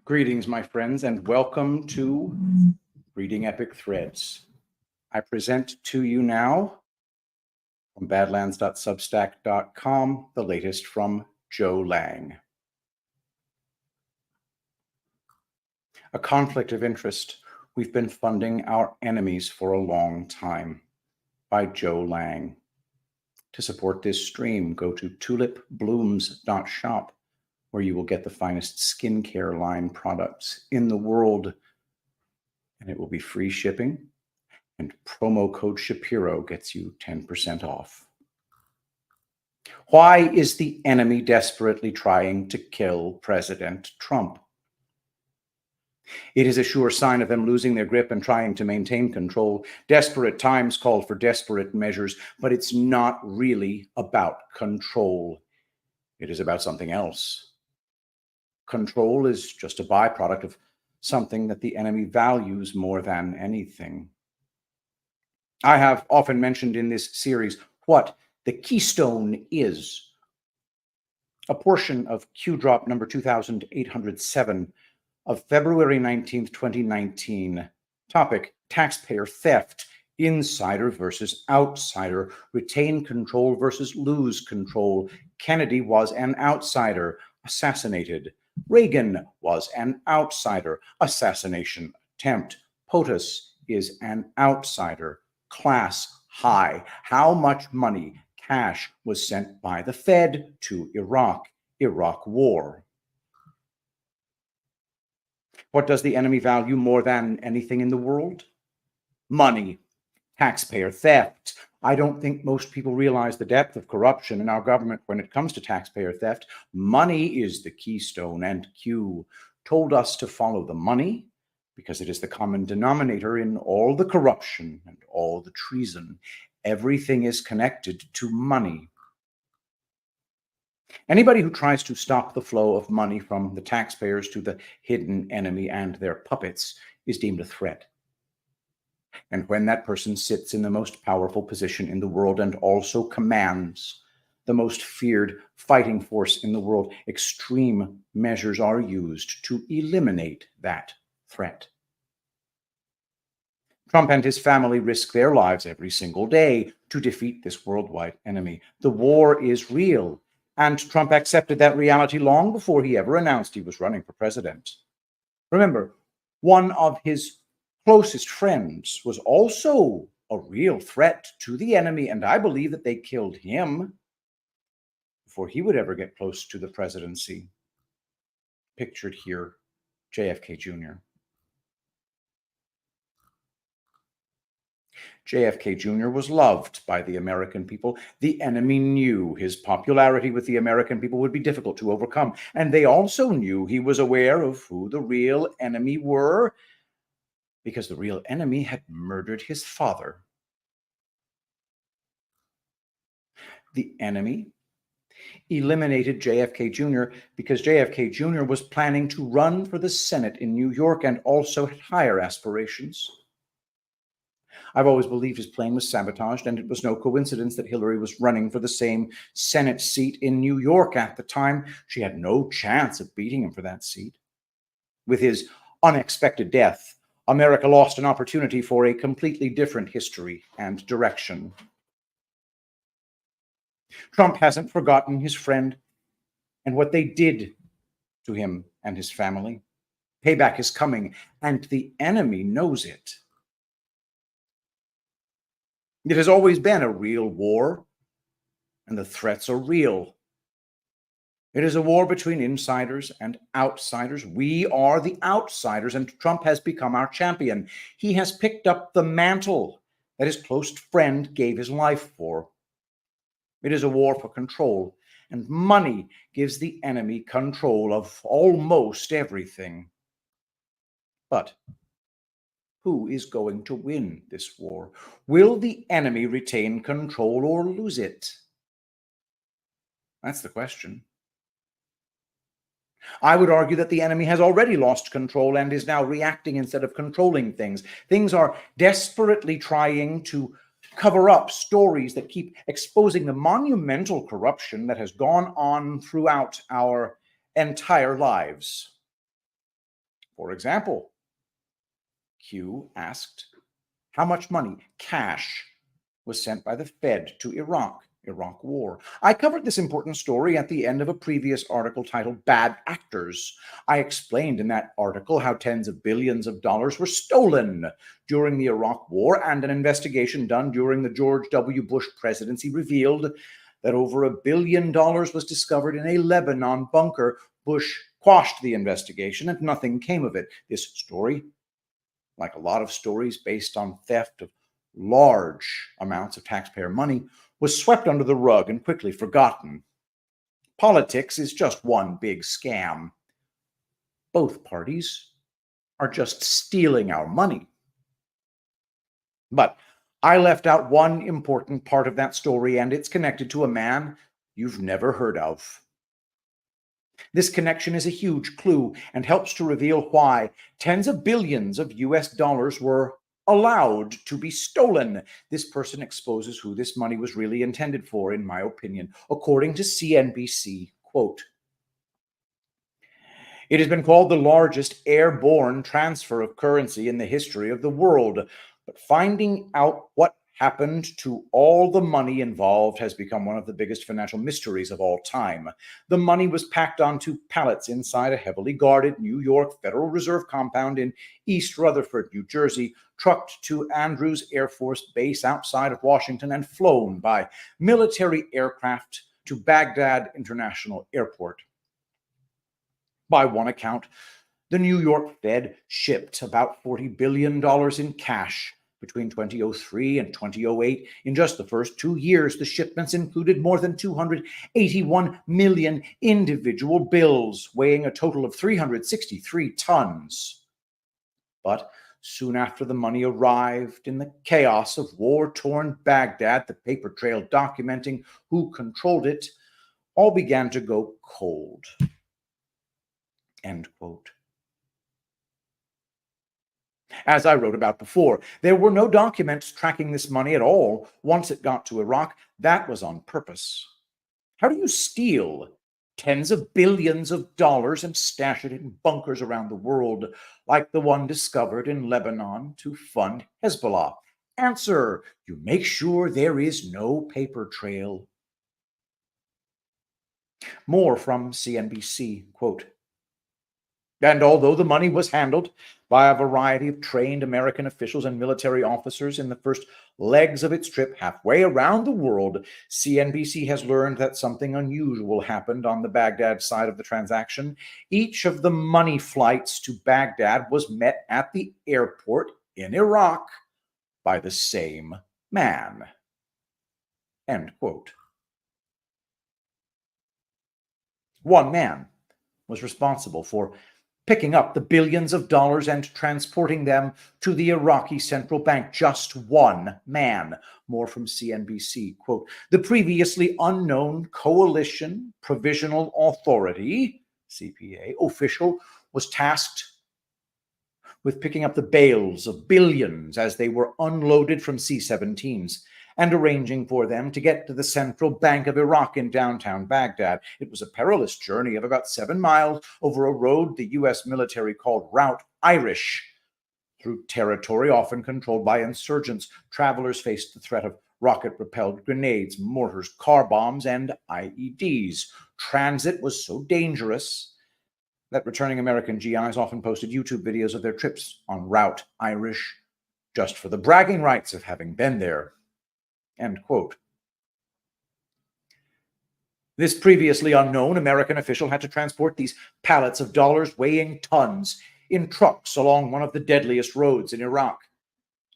Greetings, my friends, and welcome to Reading Epic Threads. I present to you now from badlands.substack.com the latest from Joe Lang. A conflict of interest. We've been funding our enemies for a long time, by Joe Lang. To support this stream, go to tulipblooms.shop, where you will get the finest skincare line products in the world, and it will be free shipping, and promo code Shapiro gets you 10% off. Why is the enemy desperately trying to kill President Trump? It is a sure sign of them losing their grip and trying to maintain control. Desperate times call for desperate measures, but it's not really about control. It is about something else. Control is just a byproduct of something that the enemy values more than anything. I have often mentioned in this series what the keystone is. A portion of Q drop number 2807 of February 19th, 2019. Topic: taxpayer theft, insider versus outsider, retain control versus lose control. Kennedy was an outsider, assassinated. Reagan was an outsider, assassination attempt. POTUS is an outsider, class high. How much money, cash, was sent by the Fed to Iraq? Iraq war. What does the enemy value more than anything in the world? Money, taxpayer theft. I don't think most people realize the depth of corruption in our government when it comes to taxpayer theft. Money is the keystone, and Q told us to follow the money because it is the common denominator in all the corruption and all the treason. Everything is connected to money. Anybody who tries to stop the flow of money from the taxpayers to the hidden enemy and their puppets is deemed a threat. And when that person sits in the most powerful position in the world and also commands the most feared fighting force in the world, extreme measures are used to eliminate that threat. Trump and his family risk their lives every single day to defeat this worldwide enemy. The war is real. And Trump accepted that reality long before he ever announced he was running for president. Remember, one of his closest friends was also a real threat to the enemy, and I believe that they killed him before he would ever get close to the presidency. Pictured here, JFK Jr. JFK Jr. was loved by the American people. The enemy knew his popularity with the American people would be difficult to overcome. And they also knew he was aware of who the real enemy were, because the real enemy had murdered his father. The enemy eliminated JFK Jr. because JFK Jr. was planning to run for the Senate in New York and also had higher aspirations. I've always believed his plan was sabotaged, and it was no coincidence that Hillary was running for the same Senate seat in New York at the time. She had no chance of beating him for that seat. With his unexpected death, America lost an opportunity for a completely different history and direction. Trump hasn't forgotten his friend and what they did to him and his family. Payback is coming, and the enemy knows it. It has always been a real war, and the threats are real. It is a war between insiders and outsiders. We are the outsiders, and Trump has become our champion. He has picked up the mantle that his close friend gave his life for. It is a war for control, and money gives the enemy control of almost everything. But who is going to win this war? Will the enemy retain control or lose it? That's the question. I would argue that the enemy has already lost control and is now reacting instead of controlling things. Things are desperately trying to cover up stories that keep exposing the monumental corruption that has gone on throughout our entire lives. For example, Q asked how much money, cash, was sent by the Fed to Iraq War. I covered this important story at the end of a previous article titled Bad Actors. I explained in that article how tens of billions of dollars were stolen during the Iraq War, and an investigation done during the George W. Bush presidency revealed that over $1 billion was discovered in a Lebanon bunker. Bush quashed the investigation and nothing came of it. This story, like a lot of stories based on theft of large amounts of taxpayer money, was swept under the rug and quickly forgotten. Politics is just one big scam. Both parties are just stealing our money. But I left out one important part of that story, and it's connected to a man you've never heard of. This connection is a huge clue and helps to reveal why tens of billions of US dollars were allowed to be stolen. This person exposes who this money was really intended for, in my opinion, according to CNBC. Quote, "It has been called the largest airborne transfer of currency in the history of the world, but finding out what happened to all the money involved has become one of the biggest financial mysteries of all time. The money was packed onto pallets inside a heavily guarded New York Federal Reserve compound in East Rutherford, New Jersey, trucked to Andrews Air Force Base outside of Washington, and flown by military aircraft to Baghdad International Airport. By one account, the New York Fed shipped about $40 billion in cash between 2003 and 2008. In just the first 2 years, the shipments included more than 281 million individual bills, weighing a total of 363 tons. But soon after the money arrived, in the chaos of war-torn Baghdad, the paper trail documenting who controlled it, all began to go cold." End quote. As I wrote about before, there were no documents tracking this money at all once it got to Iraq. That was on purpose. How do you steal tens of billions of dollars and stash it in bunkers around the world, like the one discovered in Lebanon to fund Hezbollah? Answer: you make sure there is no paper trail. More from CNBC, quote, "And although the money was handled by a variety of trained American officials and military officers in the first legs of its trip halfway around the world, CNBC has learned that something unusual happened on the Baghdad side of the transaction. Each of the money flights to Baghdad was met at the airport in Iraq by the same man." End quote. One man was responsible for picking up the billions of dollars and transporting them to the Iraqi central bank. Just one man. More from CNBC, quote, "The previously unknown Coalition Provisional Authority, CPA, official was tasked with picking up the bales of billions as they were unloaded from C-17s and arranging for them to get to the Central Bank of Iraq in downtown Baghdad. It was a perilous journey of about 7 miles over a road the U.S. military called Route Irish. Through territory often controlled by insurgents, travelers faced the threat of rocket-propelled grenades, mortars, car bombs, and IEDs. Transit was so dangerous that returning American GIs often posted YouTube videos of their trips on Route Irish just for the bragging rights of having been there." End quote. This previously unknown American official had to transport these pallets of dollars weighing tons in trucks along one of the deadliest roads in Iraq.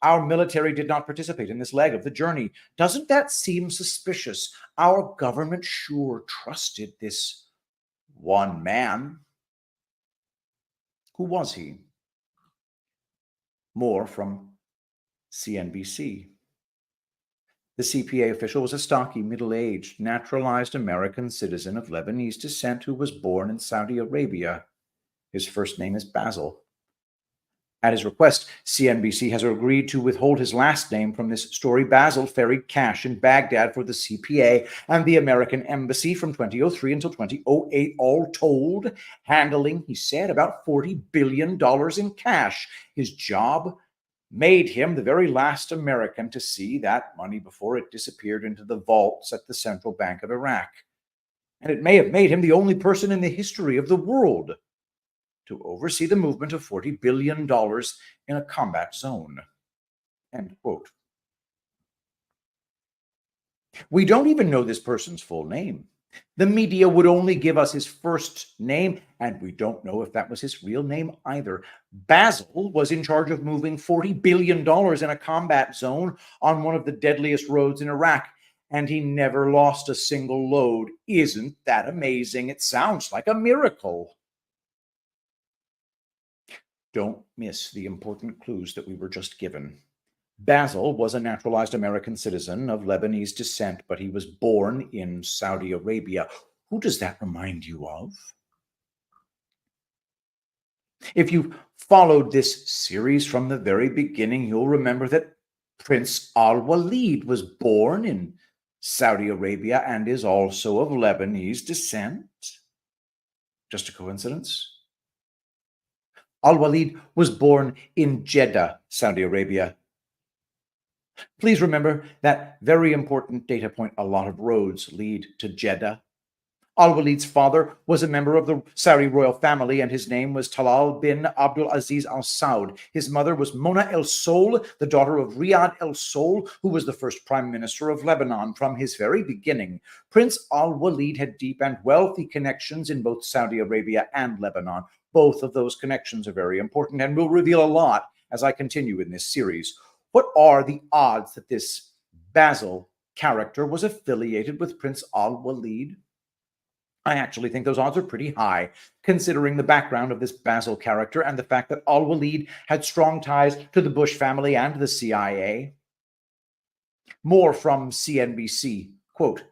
Our military did not participate in this leg of the journey. Doesn't that seem suspicious? Our government sure trusted this one man. Who was he? More from CNBC. The CPA official was a stocky, middle-aged, naturalized American citizen of Lebanese descent who was born in Saudi Arabia. His first name is Basil. At his request, CNBC has agreed to withhold his last name from this story. Basil ferried cash in Baghdad for the CPA and the American embassy from 2003 until 2008, all told, handling, he said, about $40 billion in cash. His job made him the very last American to see that money before it disappeared into the vaults at the Central Bank of Iraq. And it may have made him the only person in the history of the world to oversee the movement of $40 billion in a combat zone. End quote. We don't even know this person's full name. The media would only give us his first name, and we don't know if that was his real name either. Basil was in charge of moving $40 billion in a combat zone on one of the deadliest roads in Iraq, and he never lost a single load. Isn't that amazing? It sounds like a miracle. Don't miss the important clues that we were just given. Basil was a naturalized American citizen of Lebanese descent, but he was born in Saudi Arabia. Who does that remind you of? If you've followed this series from the very beginning, you'll remember that Prince Al-Walid was born in Saudi Arabia and is also of Lebanese descent. Just a coincidence? Al-Walid was born in Jeddah, Saudi Arabia. Please remember that very important data point: a lot of roads lead to Jeddah. Al-Walid's father was a member of the Saudi royal family, and his name was Talal bin Abdul Aziz Al Saud. His mother was Mona El Sol, the daughter of Riyad El Sol, who was the first prime minister of Lebanon. From his very beginning, Prince Al-Walid had deep and wealthy connections in both Saudi Arabia and Lebanon. Both of those connections are very important and will reveal a lot as I continue in this series. What are the odds that this Basil character was affiliated with Prince Al-Walid? I actually think those odds are pretty high, considering the background of this Basil character and the fact that Al-Walid had strong ties to the Bush family and the CIA. More from CNBC, quote,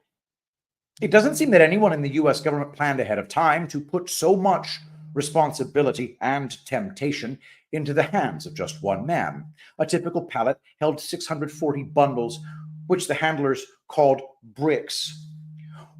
"It doesn't seem that anyone in the US government planned ahead of time to put so much responsibility and temptation into the hands of just one man. A typical pallet held 640 bundles, which the handlers called bricks,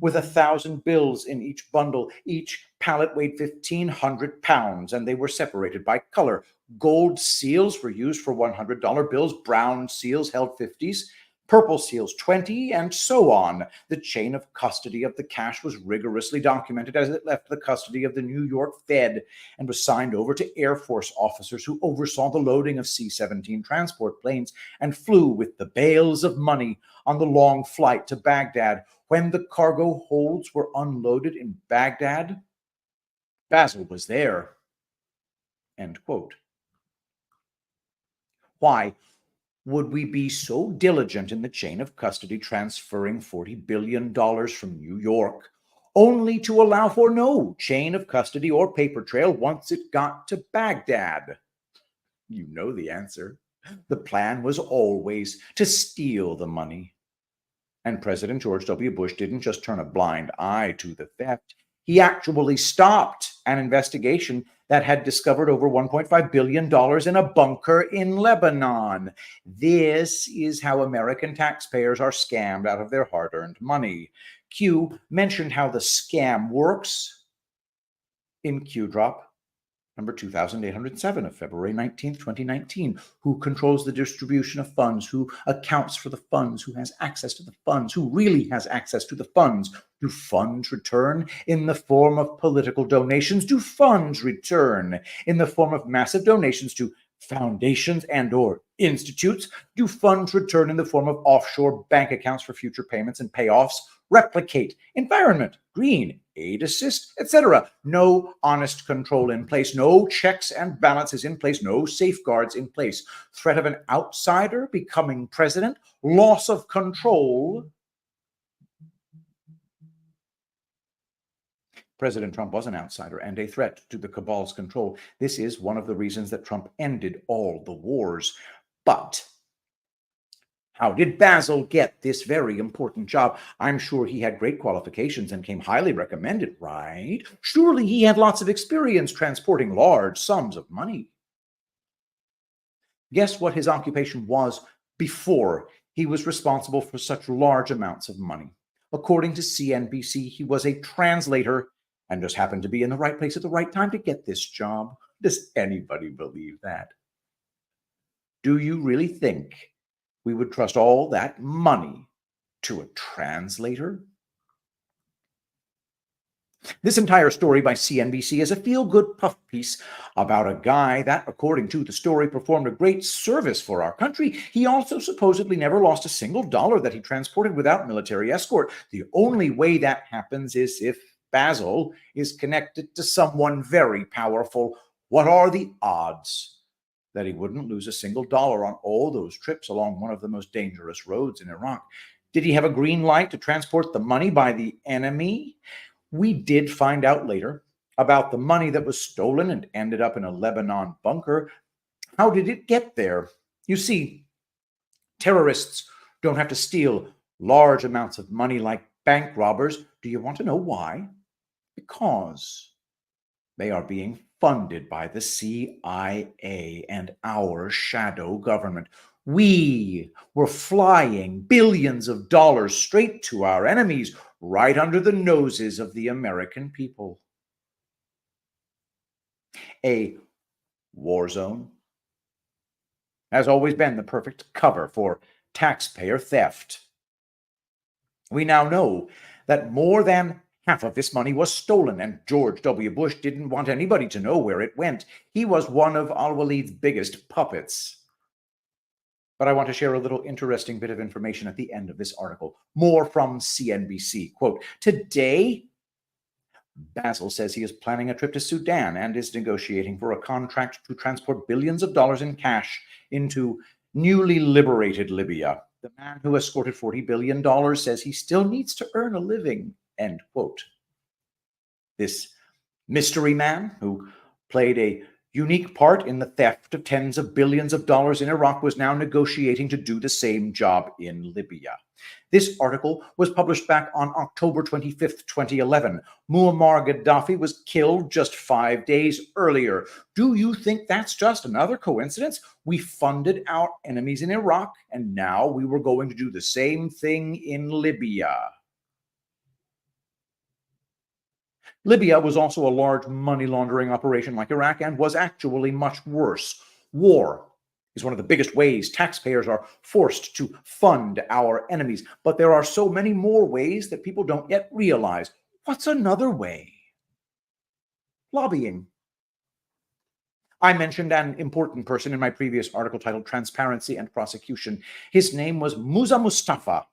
with 1,000 bills in each bundle. Each pallet weighed 1,500 pounds, and they were separated by color. Gold seals were used for $100 bills, brown seals held 50s, purple seals 20, and so on. The chain of custody of the cash was rigorously documented as it left the custody of the New York Fed and was signed over to Air Force officers who oversaw the loading of C-17 transport planes and flew with the bales of money on the long flight to Baghdad. When the cargo holds were unloaded in Baghdad, Basil was there." End quote. Why would we be so diligent in the chain of custody, transferring $40 billion from New York, only to allow for no chain of custody or paper trail once it got to Baghdad? You know the answer. The plan was always to steal the money. And President George W. Bush didn't just turn a blind eye to the theft. He actually stopped an investigation that had discovered over $1.5 billion in a bunker in Lebanon. This is how American taxpayers are scammed out of their hard-earned money. Q mentioned how the scam works in Q Drop number 2807 of February 19th, 2019. Who controls the distribution of funds? Who accounts for the funds? Who has access to the funds? Who really has access to the funds? Do funds return in the form of political donations? Do funds return in the form of massive donations to foundations and or institutes? Do funds return in the form of offshore bank accounts for future payments and payoffs? Replicate, environment, green, aid assist, etc. No honest control in place, no checks and balances in place, no safeguards in place. Threat of an outsider becoming president, loss of control. President Trump was an outsider and a threat to the cabal's control. This is one of the reasons that Trump ended all the wars. But how did Basil get this very important job? I'm sure he had great qualifications and came highly recommended, right? Surely he had lots of experience transporting large sums of money. Guess what his occupation was before he was responsible for such large amounts of money? According to CNBC, he was a translator and just happened to be in the right place at the right time to get this job. Does anybody believe that? Do you really think we would trust all that money to a translator? This entire story by CNBC is a feel-good puff piece about a guy that, according to the story, performed a great service for our country. He also supposedly never lost a single dollar that he transported without military escort. The only way that happens is if Basil is connected to someone very powerful. What are the odds that he wouldn't lose a single dollar on all those trips along one of the most dangerous roads in Iraq? Did he have a green light to transport the money by the enemy? We did find out later about the money that was stolen and ended up in a Lebanon bunker. How did it get there? You see, terrorists don't have to steal large amounts of money like bank robbers. Do you want to know why? Because they are being funded by the CIA and our shadow government. We were flying billions of dollars straight to our enemies, right under the noses of the American people. A war zone has always been the perfect cover for taxpayer theft. We now know that more than half of this money was stolen, and George W. Bush didn't want anybody to know where it went. He was one of al-Walid's biggest puppets. But I want to share a little interesting bit of information at the end of this article. More from CNBC. Quote, today, Basil says he is planning a trip to Sudan and is negotiating for a contract to transport billions of dollars in cash into newly liberated Libya. The man who escorted $40 billion says he still needs to earn a living, end quote. This mystery man who played a unique part in the theft of tens of billions of dollars in Iraq was now negotiating to do the same job in Libya. This article was published back on October 25th, 2011. Muammar Gaddafi was killed just 5 days earlier. Do you think that's just another coincidence? We funded our enemies in Iraq, and now we were going to do the same thing in Libya. Libya was also a large money laundering operation like Iraq and was actually much worse. War is one of the biggest ways taxpayers are forced to fund our enemies, but there are so many more ways that people don't yet realize. What's another way? Lobbying. I mentioned an important person in my previous article titled Transparency and Prosecution. His name was Musa Mustafa.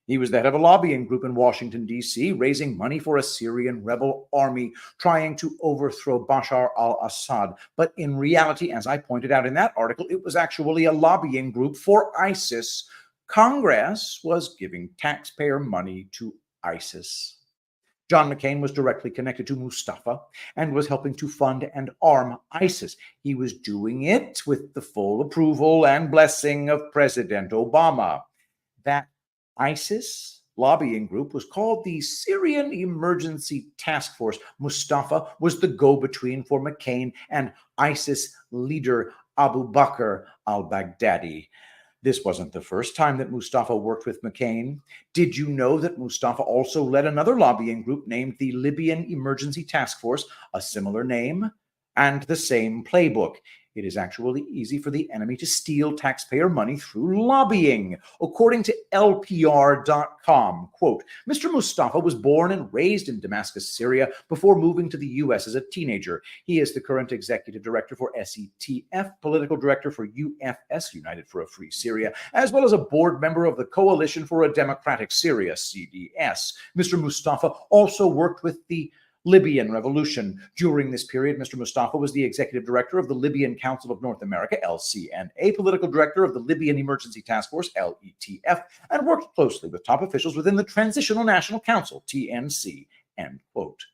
He was the head of a lobbying group in Washington, D.C., raising money for a Syrian rebel army trying to overthrow Bashar al-Assad. But in reality, as I pointed out in that article, it was actually a lobbying group for ISIS. Congress was giving taxpayer money to ISIS. John McCain was directly connected to Mustafa and was helping to fund and arm ISIS. He was doing it with the full approval and blessing of President Obama. That ISIS lobbying group was called the Syrian Emergency Task Force. Mustafa was the go-between for McCain and ISIS leader Abu Bakr al-Baghdadi. This wasn't the first time that Mustafa worked with McCain. Did you know that Mustafa also led another lobbying group named the Libyan Emergency Task Force, a similar name and the same playbook? It is actually easy for the enemy to steal taxpayer money through lobbying. According to LPR.com, quote, Mr. Mustafa was born and raised in Damascus, Syria, before moving to the U.S. as a teenager. He is the current executive director for SETF, political director for UFS, United for a Free Syria, as well as a board member of the Coalition for a Democratic Syria, CDS. Mr. Mustafa also worked with the Libyan Revolution. During this period, Mr. Mustafa was the executive director of the Libyan Council of North America, LCNA, political director of the Libyan Emergency Task Force, LETF, and worked closely with top officials within the Transitional National Council, TNC, end quote.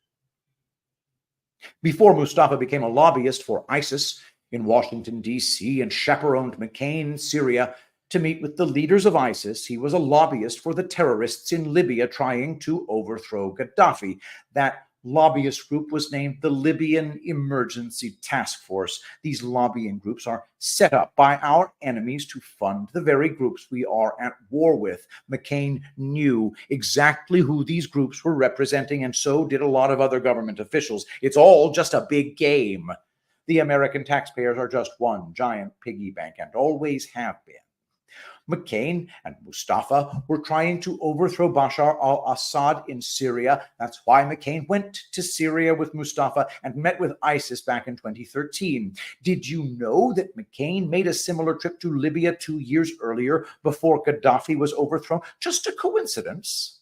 Before Mustafa became a lobbyist for ISIS in Washington, D.C., and chaperoned McCain in Syria to meet with the leaders of ISIS, he was a lobbyist for the terrorists in Libya trying to overthrow Gaddafi. That lobbyist group was named the Libyan Emergency Task Force. These lobbying groups are set up by our enemies to fund the very groups we are at war with. McCain knew exactly who these groups were representing, and so did a lot of other government officials. It's all just a big game. The American taxpayers are just one giant piggy bank and always have been. McCain and Mustafa were trying to overthrow Bashar al-Assad in Syria. That's why McCain went to Syria with Mustafa and met with ISIS back in 2013. Did you know that McCain made a similar trip to Libya 2 years earlier before Gaddafi was overthrown? Just a coincidence?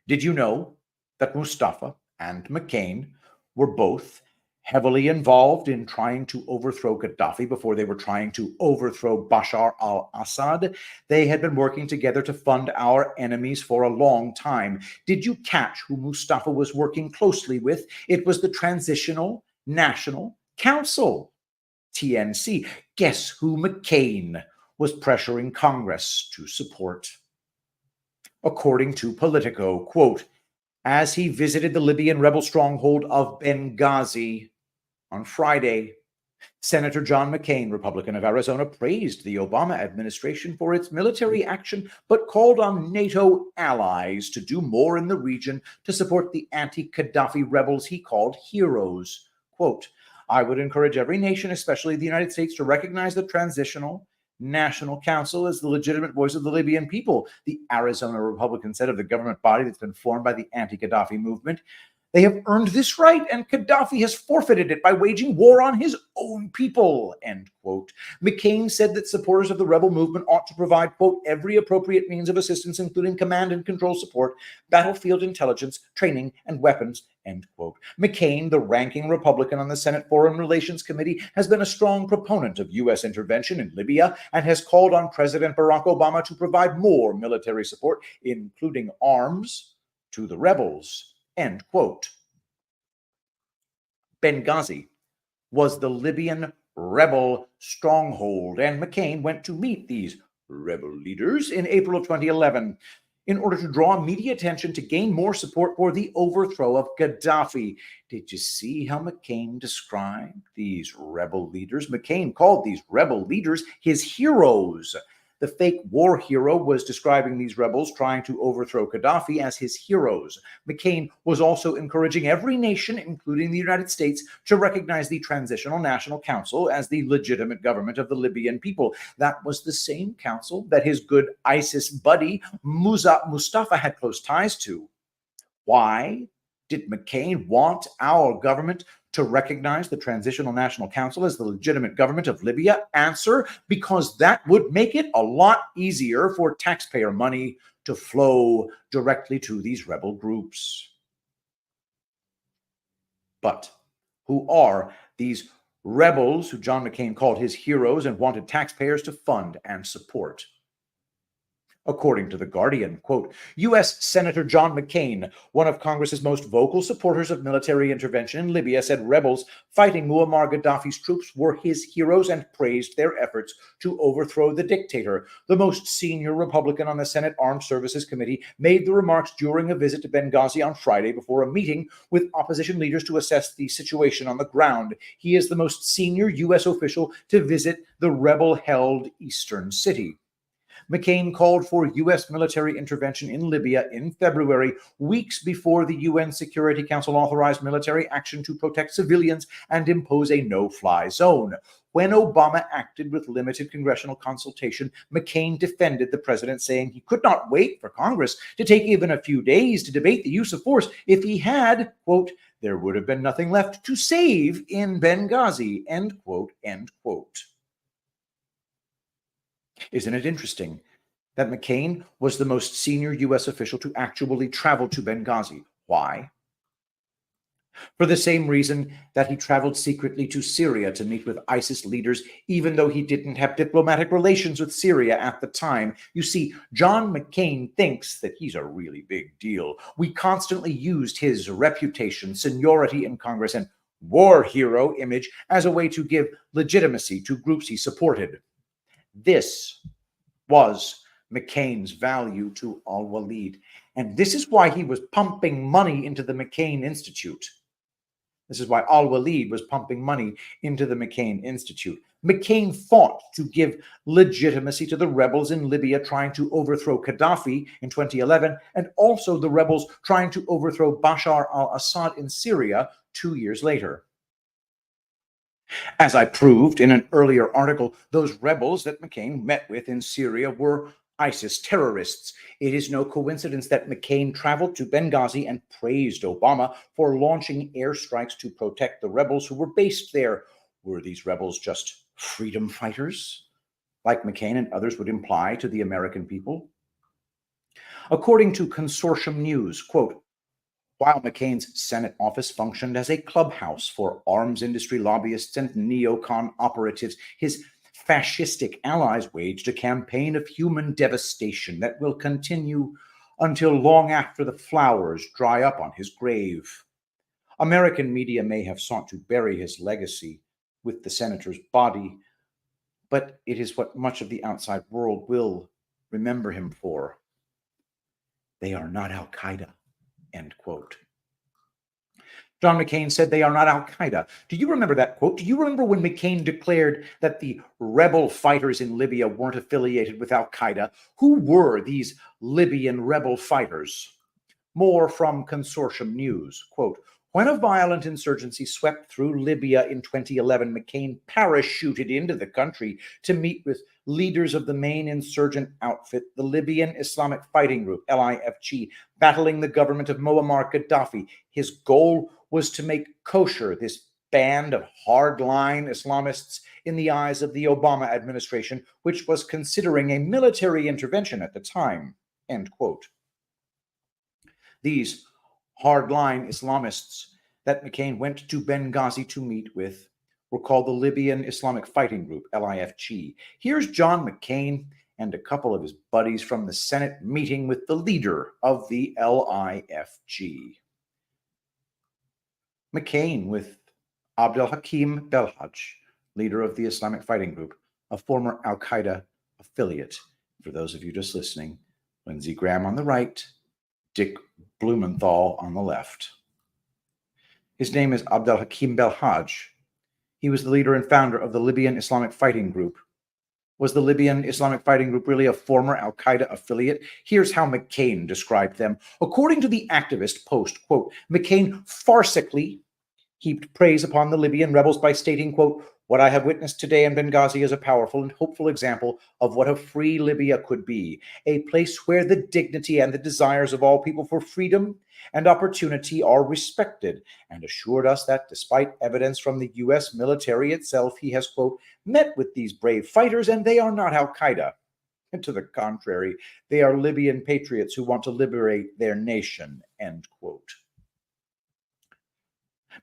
Did you know that Mustafa and McCain were both heavily involved in trying to overthrow Gaddafi before they were trying to overthrow Bashar al-Assad? They had been working together to fund our enemies for a long time. Did you catch who Mustafa was working closely with? It was the Transitional National Council, TNC. Guess who McCain was pressuring Congress to support? According to Politico, quote, as he visited the Libyan rebel stronghold of Benghazi on Friday, Senator John McCain, Republican of Arizona, praised the Obama administration for its military action, but called on NATO allies to do more in the region to support the anti-Gaddafi rebels he called heroes. Quote, I would encourage every nation, especially the United States, to recognize the Transitional National Council as the legitimate voice of the Libyan people, the Arizona Republican said of the government body that's been formed by the anti-Gaddafi movement. They have earned this right, and Gaddafi has forfeited it by waging war on his own people, end quote. McCain said that supporters of the rebel movement ought to provide, quote, every appropriate means of assistance, including command and control support, battlefield intelligence, training, and weapons, end quote. McCain, the ranking Republican on the Senate Foreign Relations Committee, has been a strong proponent of U.S. intervention in Libya and has called on President Barack Obama to provide more military support, including arms, to the rebels. End quote. Benghazi was the Libyan rebel stronghold, and McCain went to meet these rebel leaders in April of 2011 in order to draw media attention to gain more support for the overthrow of Gaddafi. Did you see how McCain described these rebel leaders? McCain called these rebel leaders his heroes. The fake war hero was describing these rebels trying to overthrow Gaddafi as his heroes. McCain was also encouraging every nation, including the United States, to recognize the Transitional National Council as the legitimate government of the Libyan people. That was the same council that his good ISIS buddy Mustafa had close ties to. Why did McCain want our government to recognize the Transitional National Council as the legitimate government of Libya? Answer, because that would make it a lot easier for taxpayer money to flow directly to these rebel groups. But who are these rebels who John McCain called his heroes and wanted taxpayers to fund and support? According to The Guardian, quote, U.S. Senator John McCain, one of Congress's most vocal supporters of military intervention in Libya, said rebels fighting Muammar Gaddafi's troops were his heroes and praised their efforts to overthrow the dictator. The most senior Republican on the Senate Armed Services Committee made the remarks during a visit to Benghazi on Friday before a meeting with opposition leaders to assess the situation on the ground. He is the most senior U.S. official to visit the rebel-held eastern city. McCain called for U.S. military intervention in Libya in February, weeks before the UN Security Council authorized military action to protect civilians and impose a no-fly zone. When Obama acted with limited congressional consultation, McCain defended the president, saying he could not wait for Congress to take even a few days to debate the use of force. If he had, quote, there would have been nothing left to save in Benghazi, end quote, end quote. Isn't it interesting that McCain was the most senior U.S. official to actually travel to Benghazi? Why? For the same reason that he traveled secretly to Syria to meet with ISIS leaders, even though he didn't have diplomatic relations with Syria at the time. You see, John McCain thinks that he's a really big deal. We constantly used his reputation, seniority in Congress, and war hero image as a way to give legitimacy to groups he supported. This was McCain's value to al-Walid. And this is why he was pumping money into the McCain Institute. This is why al-Walid was pumping money into the McCain Institute. McCain fought to give legitimacy to the rebels in Libya trying to overthrow Gaddafi in 2011, and also the rebels trying to overthrow Bashar al-Assad in Syria 2 years later. As I proved in an earlier article, those rebels that McCain met with in Syria were ISIS terrorists. It is no coincidence that McCain traveled to Benghazi and praised Obama for launching airstrikes to protect the rebels who were based there. Were these rebels just freedom fighters, like McCain and others would imply to the American people? According to Consortium News, quote, while McCain's Senate office functioned as a clubhouse for arms industry lobbyists and neocon operatives, his fascistic allies waged a campaign of human devastation that will continue until long after the flowers dry up on his grave. American media may have sought to bury his legacy with the senator's body, but it is what much of the outside world will remember him for. They are not Al-Qaeda, end quote. John McCain said they are not Al-Qaeda. Do you remember that quote? Do you remember when McCain declared that the rebel fighters in Libya weren't affiliated with Al-Qaeda? Who were these Libyan rebel fighters? More from Consortium News. Quote, when a violent insurgency swept through Libya in 2011, McCain parachuted into the country to meet with leaders of the main insurgent outfit, the Libyan Islamic Fighting Group, LIFG, battling the government of Muammar Gaddafi. His goal was to make kosher this band of hardline Islamists in the eyes of the Obama administration, which was considering a military intervention at the time, end quote. These hardline Islamists that McCain went to Benghazi to meet with were called the Libyan Islamic Fighting Group, LIFG. Here's John McCain and a couple of his buddies from the Senate meeting with the leader of the LIFG. McCain with Abdel Hakim Belhaj, leader of the Islamic Fighting Group, a former Al-Qaeda affiliate. For those of you just listening, Lindsey Graham on the right, Dick Blumenthal on the left. His name is Abdel Hakim Belhaj. He was the leader and founder of the Libyan Islamic Fighting Group. Was the Libyan Islamic Fighting Group really a former Al-Qaeda affiliate? Here's how McCain described them. According to the activist Post, quote, McCain farcically heaped praise upon the Libyan rebels by stating, quote, what I have witnessed today in Benghazi is a powerful and hopeful example of what a free Libya could be, a place where the dignity and the desires of all people for freedom and opportunity are respected, and assured us that despite evidence from the U.S. military itself, he has, quote, met with these brave fighters and they are not Al-Qaeda. And to the contrary, they are Libyan patriots who want to liberate their nation, end quote.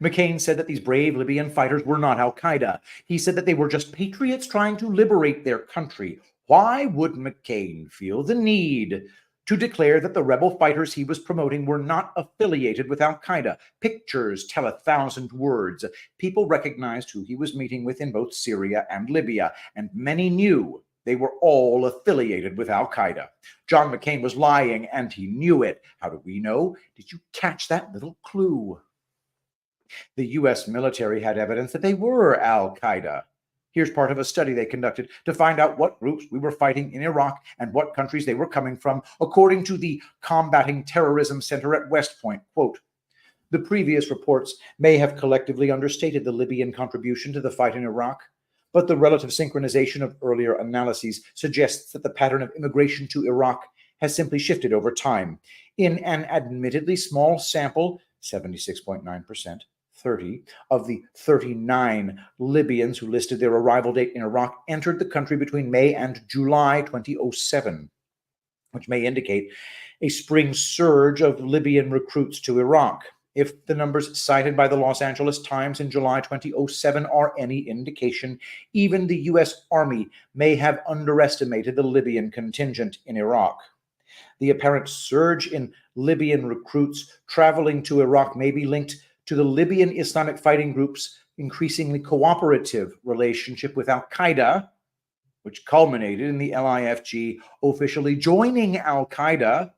McCain said that these brave Libyan fighters were not Al-Qaeda. He said that they were just patriots trying to liberate their country. Why would McCain feel the need to declare that the rebel fighters he was promoting were not affiliated with Al-Qaeda? Pictures tell 1,000 words. People recognized who he was meeting with in both Syria and Libya, and many knew they were all affiliated with Al-Qaeda. John McCain was lying, and he knew it. How do we know? Did you catch that little clue? The U.S. military had evidence that they were Al-Qaeda. Here's part of a study they conducted to find out what groups we were fighting in Iraq and what countries they were coming from, according to the Combating Terrorism Center at West Point. Quote, the previous reports may have collectively understated the Libyan contribution to the fight in Iraq, but the relative synchronization of earlier analyses suggests that the pattern of immigration to Iraq has simply shifted over time. In an admittedly small sample, 76.9%, 30 of the 39 Libyans who listed their arrival date in Iraq entered the country between May and July 2007, which may indicate a spring surge of Libyan recruits to Iraq. If the numbers cited by the Los Angeles Times in July 2007 are any indication, even the U.S. Army may have underestimated the Libyan contingent in Iraq. The apparent surge in Libyan recruits traveling to Iraq may be linked to the Libyan Islamic Fighting Group's increasingly cooperative relationship with Al-Qaeda, which culminated in the LIFG officially joining Al Qaeda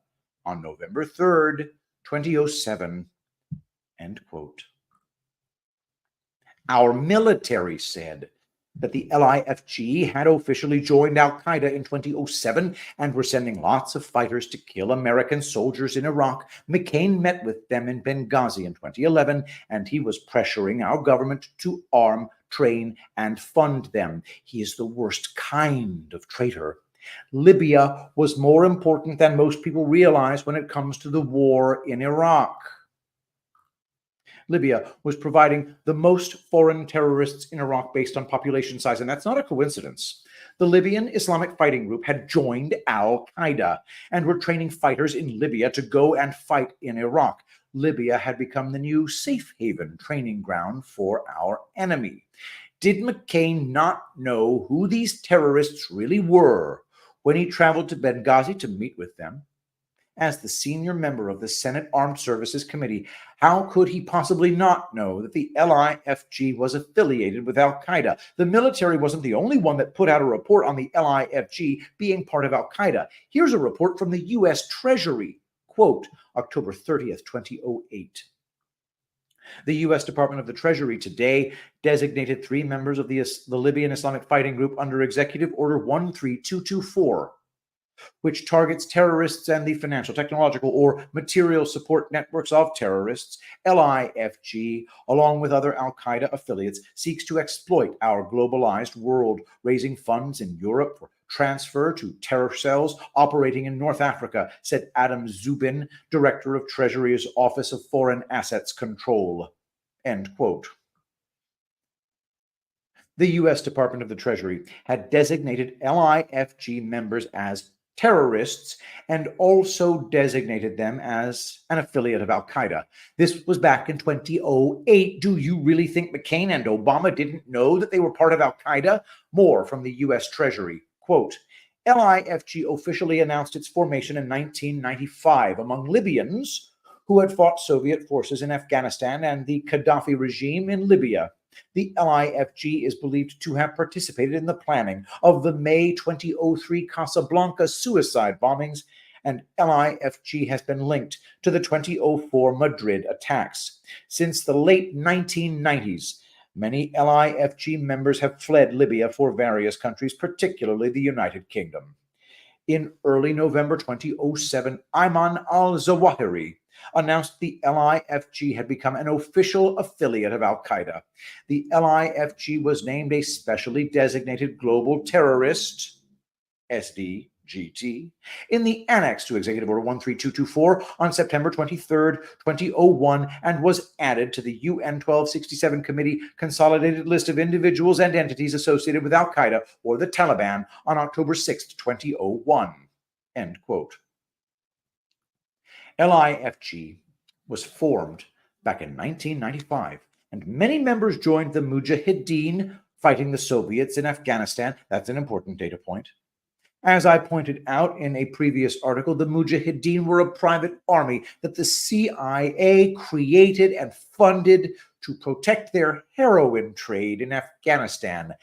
on November 3rd, 2007. End quote. Our military said that the LIFG had officially joined Al Qaeda in 2007 and were sending lots of fighters to kill American soldiers in Iraq. McCain met with them in Benghazi in 2011, and he was pressuring our government to arm, train, and fund them. He is the worst kind of traitor. Libya was more important than most people realize when it comes to the war in Iraq. Libya was providing the most foreign terrorists in Iraq based on population size, and that's not a coincidence. The Libyan Islamic Fighting Group had joined Al Qaeda and were training fighters in Libya to go and fight in Iraq. Libya had become the new safe haven training ground for our enemy. Did McCain not know who these terrorists really were when he traveled to Benghazi to meet with them? As the senior member of the Senate Armed Services Committee, how could he possibly not know that the LIFG was affiliated with Al Qaeda? The military wasn't the only one that put out a report on the LIFG being part of Al Qaeda. Here's a report from the U.S. Treasury, quote, October 30th, 2008. The U.S. Department of the Treasury today designated 3 members of the Libyan Islamic Fighting Group under Executive Order 13224. Which targets terrorists and the financial, technological, or material support networks of terrorists. LIFG, along with other Al Qaeda affiliates, seeks to exploit our globalized world, raising funds in Europe for transfer to terror cells operating in North Africa, said Adam Zubin, Director of Treasury's Office of Foreign Assets Control. End quote. The U.S. Department of the Treasury had designated LIFG members as terrorists and also designated them as an affiliate of Al Qaeda. This was back in 2008. Do you really think McCain and Obama didn't know that they were part of Al Qaeda? More from the U.S. Treasury. Quote, LIFG officially announced its formation in 1995 among Libyans who had fought Soviet forces in Afghanistan and the Gaddafi regime in Libya. The LIFG is believed to have participated in the planning of the May 2003 Casablanca suicide bombings, and LIFG has been linked to the 2004 Madrid attacks. Since the late 1990s, many LIFG members have fled Libya for various countries, particularly the United Kingdom. In early November 2007, Ayman al-Zawahiri announced the LIFG had become an official affiliate of Al Qaeda. The LIFG was named a specially designated global terrorist, SDGT, in the annex to Executive Order 13224 on September 23, 2001, and was added to the UN 1267 Committee Consolidated List of Individuals and Entities Associated with Al Qaeda or the Taliban on October 6, 2001. End quote. LIFG was formed back in 1995, and many members joined the Mujahideen fighting the Soviets in Afghanistan. That's an important data point. As I pointed out in a previous article, the Mujahideen were a private army that the CIA created and funded to protect their heroin trade in Afghanistan.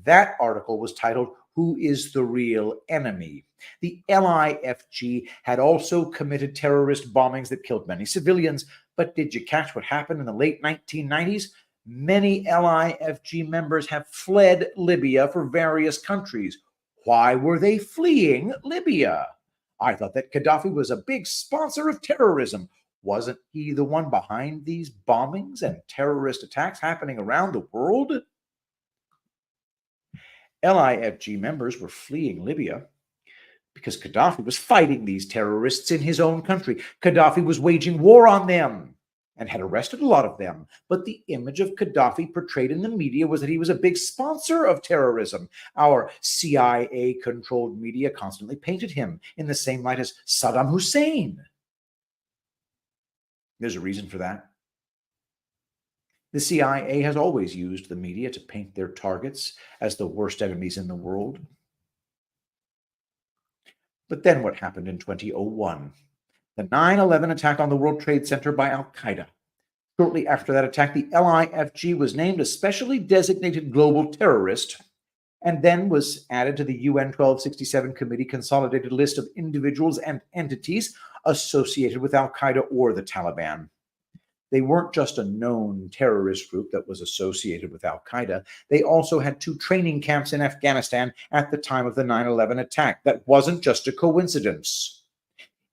That article was titled, Who is the Real Enemy? The LIFG had also committed terrorist bombings that killed many civilians, but did you catch what happened in the late 1990s? Many LIFG members have fled Libya for various countries. Why were they fleeing Libya? I thought that Gaddafi was a big sponsor of terrorism. Wasn't he the one behind these bombings and terrorist attacks happening around the world? LIFG members were fleeing Libya because Gaddafi was fighting these terrorists in his own country. Gaddafi was waging war on them and had arrested a lot of them. But the image of Gaddafi portrayed in the media was that he was a big sponsor of terrorism. Our CIA-controlled media constantly painted him in the same light as Saddam Hussein. There's a reason for that. The CIA has always used the media to paint their targets as the worst enemies in the world. But then what happened in 2001? The 9/11 attack on the World Trade Center by Al Qaeda. Shortly after that attack, the LIFG was named a specially designated global terrorist and then was added to the UN 1267 Committee consolidated list of individuals and entities associated with Al-Qaeda or the Taliban. They weren't just a known terrorist group that was associated with Al-Qaeda. They also had 2 training camps in Afghanistan at the time of the 9/11 attack. That wasn't just a coincidence.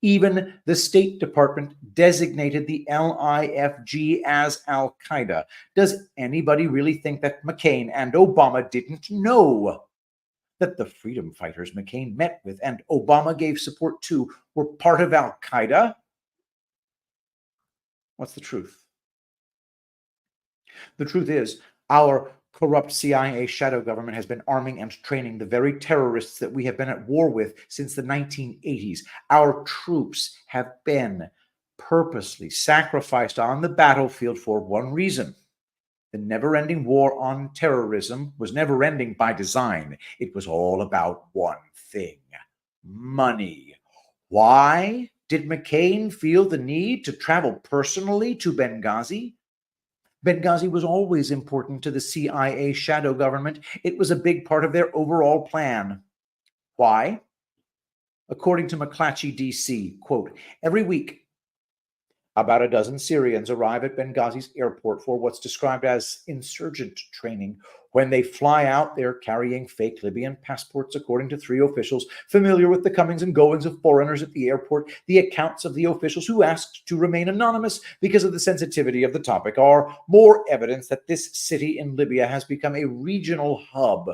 Even the State Department designated the LIFG as Al-Qaeda. Does anybody really think that McCain and Obama didn't know that the freedom fighters McCain met with and Obama gave support to were part of Al-Qaeda? What's the truth? The truth is, our corrupt CIA shadow government has been arming and training the very terrorists that we have been at war with since the 1980s. Our troops have been purposely sacrificed on the battlefield for one reason. The never-ending war on terrorism was never ending by design. It was all about one thing: money. Why did McCain feel the need to travel personally to Benghazi? Benghazi was always important to the CIA shadow government. It was a big part of their overall plan. Why? According to McClatchy, D.C., quote, every week, about a dozen Syrians arrive at Benghazi's airport for what's described as insurgent training. When they fly out, they're carrying fake Libyan passports, according to 3 officials familiar with the comings and goings of foreigners at the airport. The accounts of the officials, who asked to remain anonymous because of the sensitivity of the topic, are more evidence that this city in Libya has become a regional hub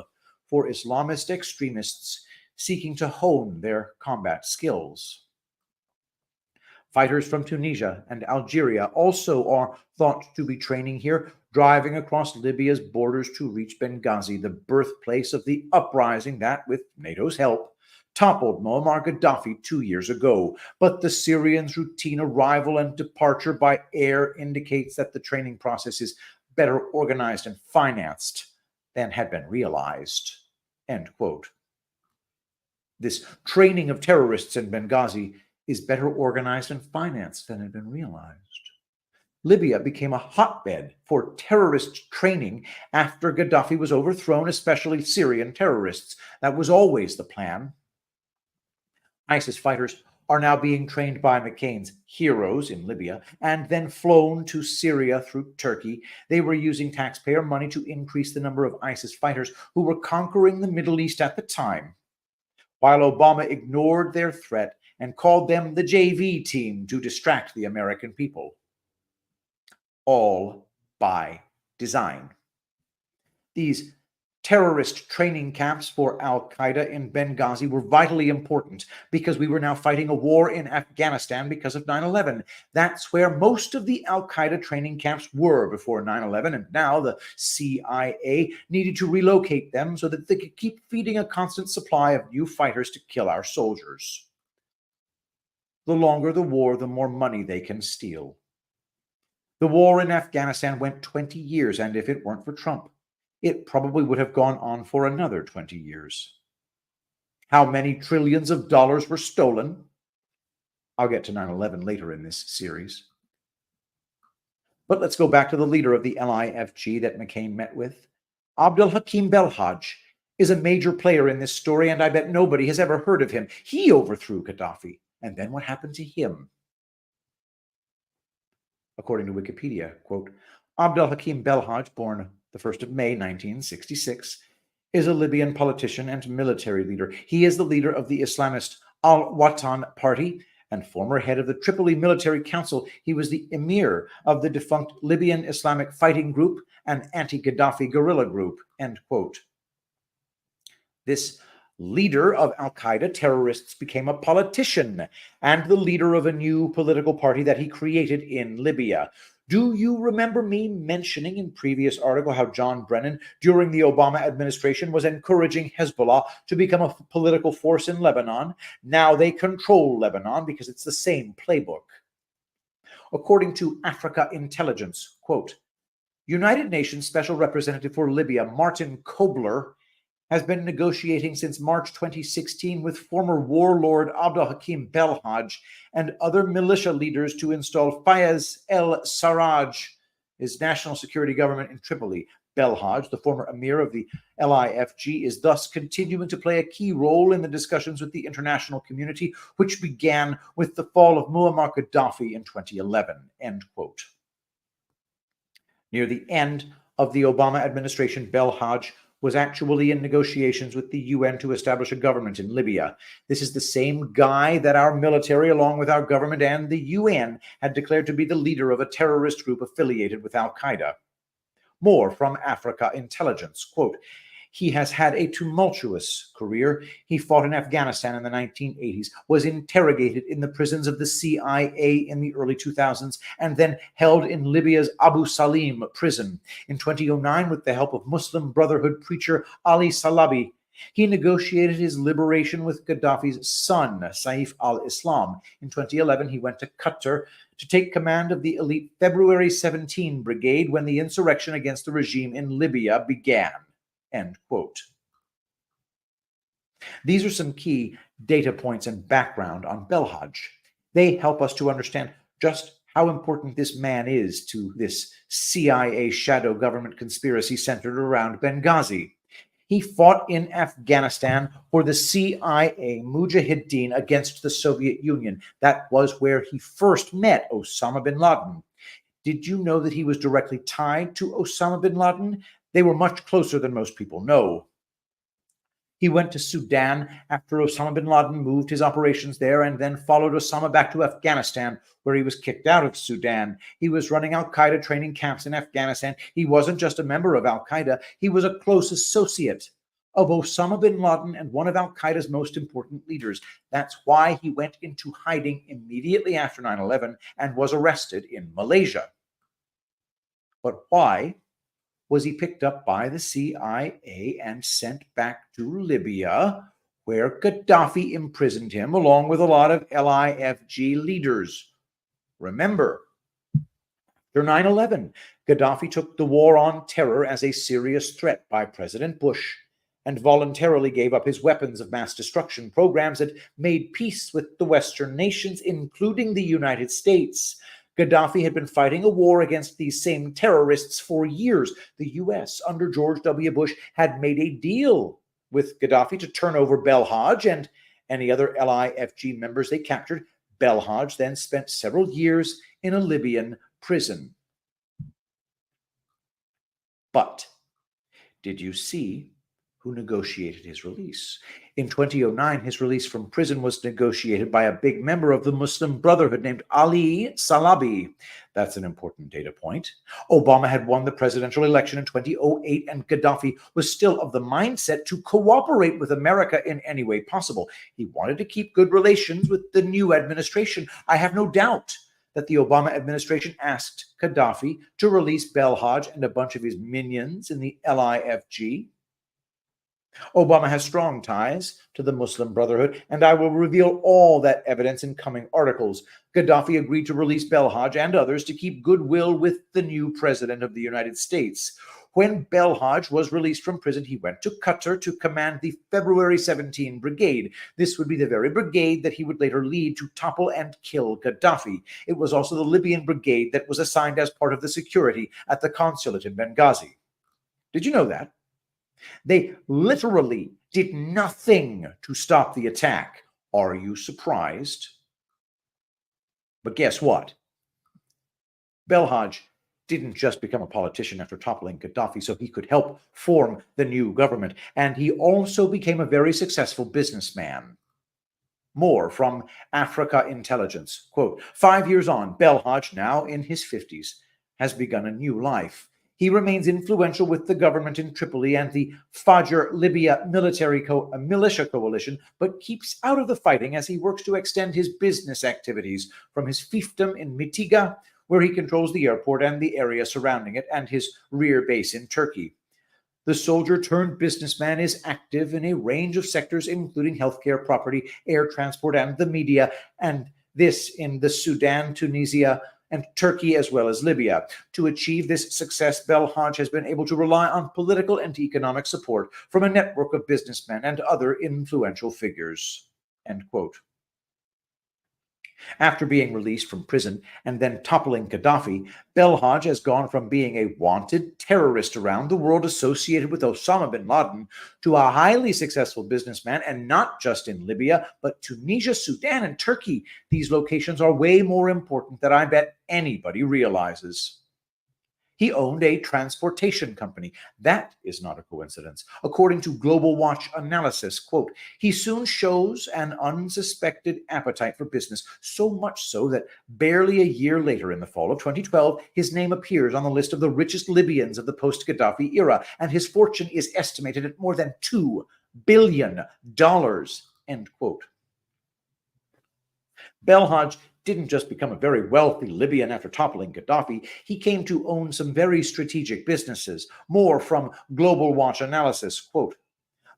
for Islamist extremists seeking to hone their combat skills. Fighters from Tunisia and Algeria also are thought to be training here, driving across Libya's borders to reach Benghazi, the birthplace of the uprising that, with NATO's help, toppled Muammar Gaddafi 2 years ago. But the Syrians' routine arrival and departure by air indicates that the training process is better organized and financed than had been realized. End quote. This training of terrorists in Benghazi is better organized and financed than had been realized. Libya became a hotbed for terrorist training after Gaddafi was overthrown, especially Syrian terrorists. That was always the plan. ISIS fighters are now being trained by McCain's heroes in Libya and then flown to Syria through Turkey. They were using taxpayer money to increase the number of ISIS fighters who were conquering the Middle East at the time, while Obama ignored their threat and called them the JV team to distract the American people. All by design. These terrorist training camps for Al-Qaeda in Benghazi were vitally important because we were now fighting a war in Afghanistan because of 9/11. That's where most of the Al-Qaeda training camps were before 9/11, and now the CIA needed to relocate them so that they could keep feeding a constant supply of new fighters to kill our soldiers. The longer the war, the more money they can steal. The war in Afghanistan went 20 years, and if it weren't for Trump, it probably would have gone on for another 20 years. How many trillions of dollars were stolen? I'll get to 9/11 later in this series. But let's go back to the leader of the LIFG that McCain met with. Abdul Hakim Belhaj is a major player in this story, and I bet nobody has ever heard of him. He overthrew Gaddafi. And then what happened to him? According to Wikipedia, quote, Abdul Hakim Belhaj, born the 1st of May, 1966, is a Libyan politician and military leader. He is the leader of the Islamist Al-Watan Party and former head of the Tripoli Military Council. He was the emir of the defunct Libyan Islamic Fighting Group, an anti-Gaddafi guerrilla group, end quote. This leader of Al-Qaeda terrorists became a politician and the leader of a new political party that he created in Libya. Do you remember me mentioning in previous article how John Brennan, during the Obama administration, was encouraging Hezbollah to become a political force in Lebanon? Now they control Lebanon because it's the same playbook. According to Africa Intelligence, quote, United Nations Special Representative for Libya, Martin Kobler, has been negotiating since March 2016 with former warlord Abdul Hakim Belhaj and other militia leaders to install Fayez el-Sarraj, his national security government in Tripoli. Belhaj, the former emir of the LIFG, is thus continuing to play a key role in the discussions with the international community, which began with the fall of Muammar Gaddafi in 2011. End quote. Near the end of the Obama administration, Belhaj was actually in negotiations with the UN to establish a government in Libya. This is the same guy that our military, along with our government and the UN, had declared to be the leader of a terrorist group affiliated with al-Qaeda. More from Africa Intelligence, quote, he has had a tumultuous career. He fought in Afghanistan in the 1980s, was interrogated in the prisons of the CIA in the early 2000s, and then held in Libya's Abu Salim prison. In 2009, with the help of Muslim Brotherhood preacher Ali Salabi, he negotiated his liberation with Gaddafi's son, Saif al-Islam. In 2011, he went to Qatar to take command of the elite February 17 Brigade when the insurrection against the regime in Libya began. End quote. These are some key data points and background on Belhaj. They help us to understand just how important this man is to this CIA shadow government conspiracy centered around Benghazi. He fought in Afghanistan for the CIA Mujahideen against the Soviet Union. That was where he first met Osama bin Laden. Did you know that he was directly tied to Osama bin Laden? They were much closer than most people know. He went to Sudan after Osama bin Laden moved his operations there and then followed Osama back to Afghanistan, where he was kicked out of Sudan. He was running al-Qaeda training camps in Afghanistan. He wasn't just a member of al-Qaeda, he was a close associate of Osama bin Laden and one of al-Qaeda's most important leaders. That's why he went into hiding immediately after 9/11 and was arrested in Malaysia. But why was he picked up by the CIA and sent back to Libya, where Gaddafi imprisoned him along with a lot of LIFG leaders? Remember, after 9/11, Gaddafi took the war on terror as a serious threat by President Bush and voluntarily gave up his weapons of mass destruction programs and made peace with the Western nations, including the United States. Gaddafi had been fighting a war against these same terrorists for years. The U.S., under George W. Bush, had made a deal with Gaddafi to turn over Belhaj and any other LIFG members they captured. Belhaj then spent several years in a Libyan prison. But did you see who negotiated his release? In 2009, his release from prison was negotiated by a big member of the Muslim Brotherhood named Ali Salabi. That's an important data point. Obama had won the presidential election in 2008, and Gaddafi was still of the mindset to cooperate with America in any way possible. He wanted to keep good relations with the new administration. I have no doubt that the Obama administration asked Gaddafi to release Belhaj and a bunch of his minions in the LIFG. Obama has strong ties to the Muslim Brotherhood, and I will reveal all that evidence in coming articles. Gaddafi agreed to release Belhaj and others to keep goodwill with the new president of the United States. When Belhaj was released from prison, he went to Qatar to command the February 17 Brigade. This would be the very brigade that he would later lead to topple and kill Gaddafi. It was also the Libyan brigade that was assigned as part of the security at the consulate in Benghazi. Did you know that? They literally did nothing to stop the attack. Are you surprised? But guess what? Belhaj didn't just become a politician after toppling Gaddafi so he could help form the new government, and he also became a very successful businessman. More from Africa Intelligence. Quote, 5 years on, Belhaj, now in his 50s, has begun a new life. He remains influential with the government in Tripoli and the Fajr Libya militia coalition, but keeps out of the fighting as he works to extend his business activities from his fiefdom in Mitiga, where he controls the airport and the area surrounding it, and his rear base in Turkey. The soldier turned businessman is active in a range of sectors, including healthcare, property, air transport, and the media, and this in the Sudan, Tunisia, and Turkey, as well as Libya. To achieve this success, Belhaj has been able to rely on political and economic support from a network of businessmen and other influential figures. End quote. After being released from prison and then toppling Gaddafi, Belhaj has gone from being a wanted terrorist around the world associated with Osama bin Laden to a highly successful businessman, and not just in Libya, but Tunisia, Sudan, and Turkey. These locations are way more important than I bet anybody realizes. He owned a transportation company. That is not a coincidence. According to Global Watch analysis, quote, he soon shows an unsuspected appetite for business, so much so that barely a year later, in the fall of 2012, his name appears on the list of the richest Libyans of the post-Gaddafi era, and his fortune is estimated at more than $2 billion, end quote. Belhaj didn't just become a very wealthy Libyan after toppling Gaddafi, he came to own some very strategic businesses. More from Global Watch analysis, quote,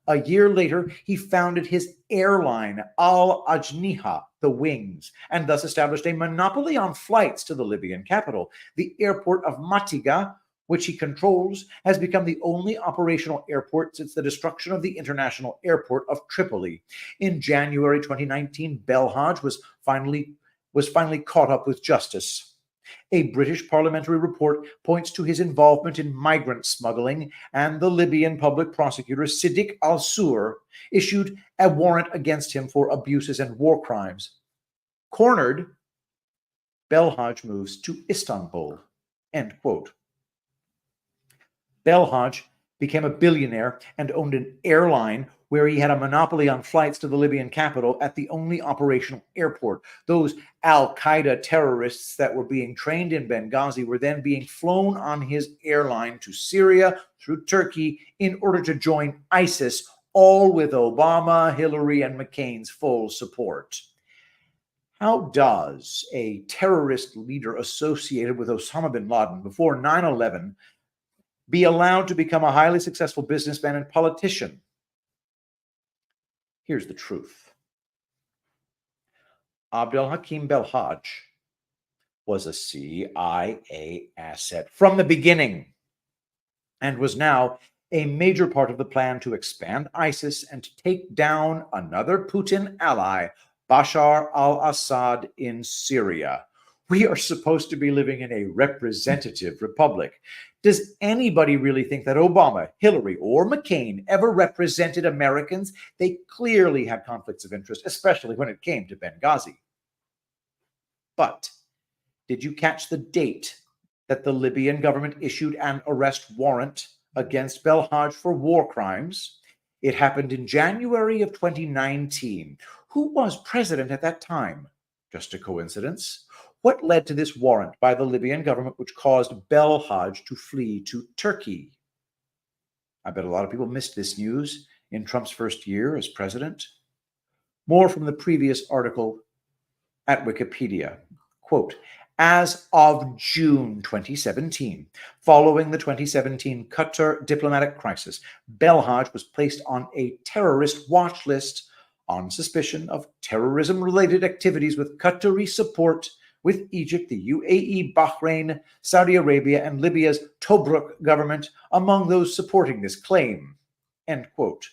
a year later, he founded his airline, Al Ajniha, the Wings, and thus established a monopoly on flights to the Libyan capital. The airport of Matiga, which he controls, has become the only operational airport since the destruction of the international airport of Tripoli. In January 2019, Belhaj was finally caught up with justice. A British parliamentary report points to his involvement in migrant smuggling, and the Libyan public prosecutor Siddiq al-Sur issued a warrant against him for abuses and war crimes. Cornered, Belhaj moves to Istanbul, end quote. Belhaj became a billionaire and owned an airline where he had a monopoly on flights to the Libyan capital at the only operational airport. Those al-Qaeda terrorists that were being trained in Benghazi were then being flown on his airline to Syria through Turkey in order to join ISIS, all with Obama, Hillary, and McCain's full support. How does a terrorist leader associated with Osama bin Laden before 9/11 be allowed to become a highly successful businessman and politician? Here's the truth. Abdelhakim Belhaj was a CIA asset from the beginning and was now a major part of the plan to expand ISIS and to take down another Putin ally, Bashar al-Assad in Syria. We are supposed to be living in a representative republic. Does anybody really think that Obama, Hillary, or McCain ever represented Americans? They clearly had conflicts of interest, especially when it came to Benghazi. But did you catch the date that the Libyan government issued an arrest warrant against Belhaj for war crimes? It happened in January of 2019. Who was president at that time? Just a coincidence? What led to this warrant by the Libyan government, which caused Belhaj to flee to Turkey? I bet a lot of people missed this news in Trump's first year as president. More from the previous article at Wikipedia. Quote, as of June 2017, following the 2017 Qatar diplomatic crisis, Belhaj was placed on a terrorist watch list on suspicion of terrorism-related activities with Qatari support, with Egypt, the UAE, Bahrain, Saudi Arabia, and Libya's Tobruk government among those supporting this claim, end quote.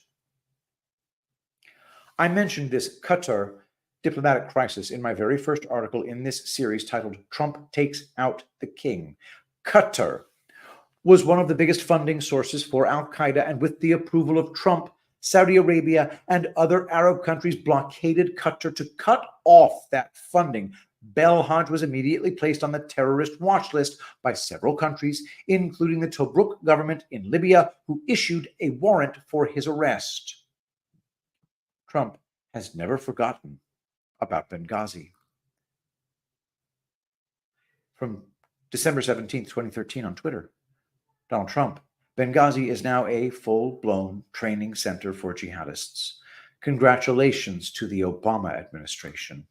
I mentioned this Qatar diplomatic crisis in my very first article in this series titled Trump Takes Out the King. Qatar was one of the biggest funding sources for al-Qaeda, and with the approval of Trump, Saudi Arabia and other Arab countries blockaded Qatar to cut off that funding. Belhaj was immediately placed on the terrorist watch list by several countries, including the Tobruk government in Libya, who issued a warrant for his arrest. Trump has never forgotten about Benghazi. From December 17th, 2013 on Twitter, Donald Trump, Benghazi is now a full-blown training center for jihadists. Congratulations to the Obama administration.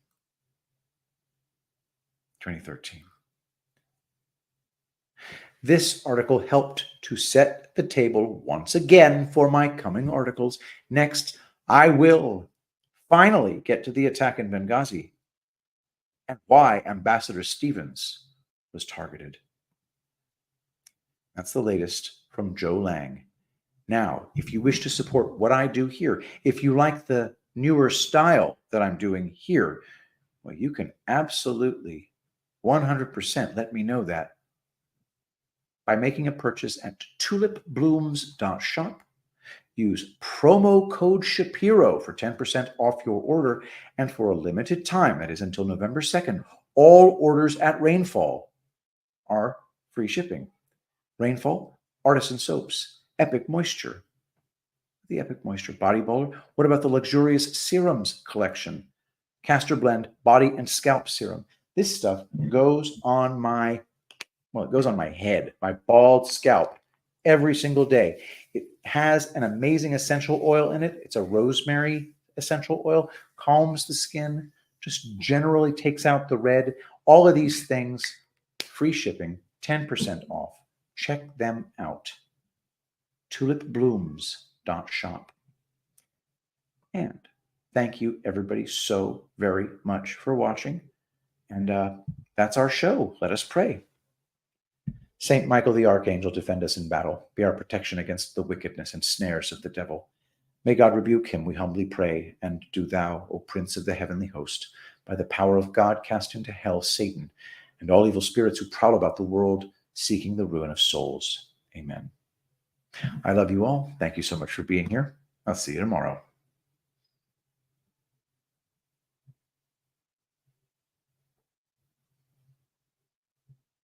2013. This article helped to set the table once again for my coming articles. Next, I will finally get to the attack in Benghazi and why Ambassador Stevens was targeted. That's the latest from Joe Lang. Now, if you wish to support what I do here, if you like the newer style that I'm doing here, Well, you can absolutely 100% let me know that by making a purchase at tulipblooms.shop. Use promo code Shapiro for 10% off your order, and for a limited time, that is until November 2nd, all orders at Rainfall are free shipping. Rainfall, Artisan Soaps, Epic Moisture, the Epic Moisture Body Bowler. What about the luxurious serums collection? Castor Blend Body and Scalp Serum. This stuff goes on my, well, it goes on my head, my bald scalp, every single day. It has an amazing essential oil in it. It's a rosemary essential oil, calms the skin, just generally takes out the red. All of these things, free shipping, 10% off. Check them out. tulipblooms.shop. And thank you, everybody, so very much for watching. And that's our show. Let us pray. Saint Michael the Archangel, defend us in battle. Be our protection against the wickedness and snares of the devil. May God rebuke him, we humbly pray. And do thou, O Prince of the heavenly host, by the power of God, cast into hell Satan and all evil spirits who prowl about the world, seeking the ruin of souls. Amen. I love you all. Thank you so much for being here. I'll see you tomorrow.